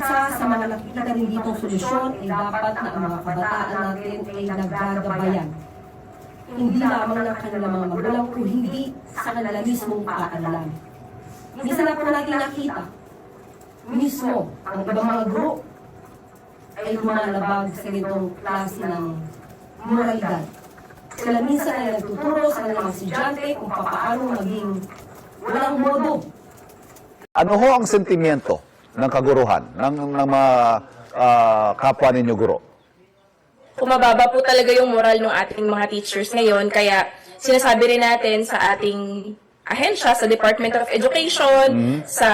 Isa sa mga nakikita rin ditong solusyon ay dapat na ang mga kabataan natin ay naggagabayan. Hindi lamang ng kanilang mga magulang kung hindi sa kanila mismong pag-aaralan. Minsan na po natin nakita, mismo ang ibang mga guro ay lumalabag sa ganitong klase ng moralidad. Sila minsan ay nagtuturo sa kanilang mga estudyante kung paano maging walang modo. Ano ho ang sentimiento ng kaguruhan, ng mga kapwa ninyo guro? Kumababa po talaga yung moral ng ating mga teachers ngayon, kaya sinasabi rin natin sa ating ahensya, sa Department of Education, sa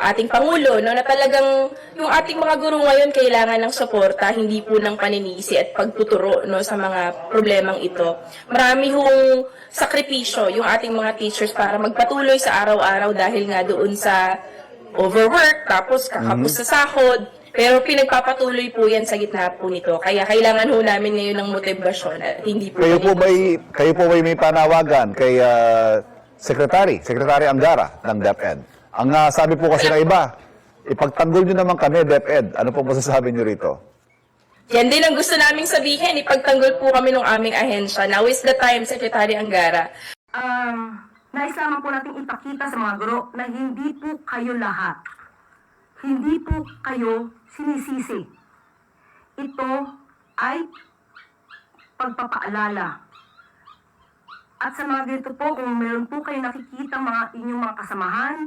ating Pangulo, no, na talagang yung ating mga guro ngayon kailangan ng suporta, hindi po ng paninisi at pagtuturo, no, sa mga problemang ito. Marami hong sakripisyo yung ating mga teachers para magpatuloy sa araw-araw dahil nga doon sa overwork, tapos kakapos sa sahod. Pero pinagpapatuloy po yan sa gitna po nito. Kaya kailangan ho namin ngayon ng motibasyon at hindi po... Kayo po ba may panawagan kay Secretary Angara ng DepEd? Ang sabi po kasi na iba, ipagtanggol nyo naman kami, DepEd. Ano po masasabi nyo rito? Yan din ang gusto naming sabihin. Ipagtanggol po kami ng aming ahensya. Now is the time, Secretary Angara. Nais lamang po natin ipakita sa mga guro na hindi po kayo lahat. Hindi po kayo sinisisi. Ito ay pagpapaalala. At sa mga ganito po, kung meron po kayo nakikita mga inyong mga kasamahan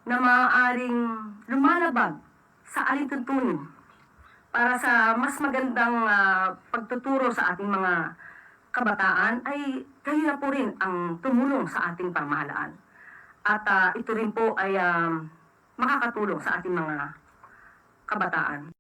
na maaaring lumalabag sa alintuntunin para sa mas magandang pagtuturo sa ating mga kabataan, ay kayo na po rin ang tumulong sa ating pamahalaan. At ito rin po ay makakatulong sa ating mga kabataan.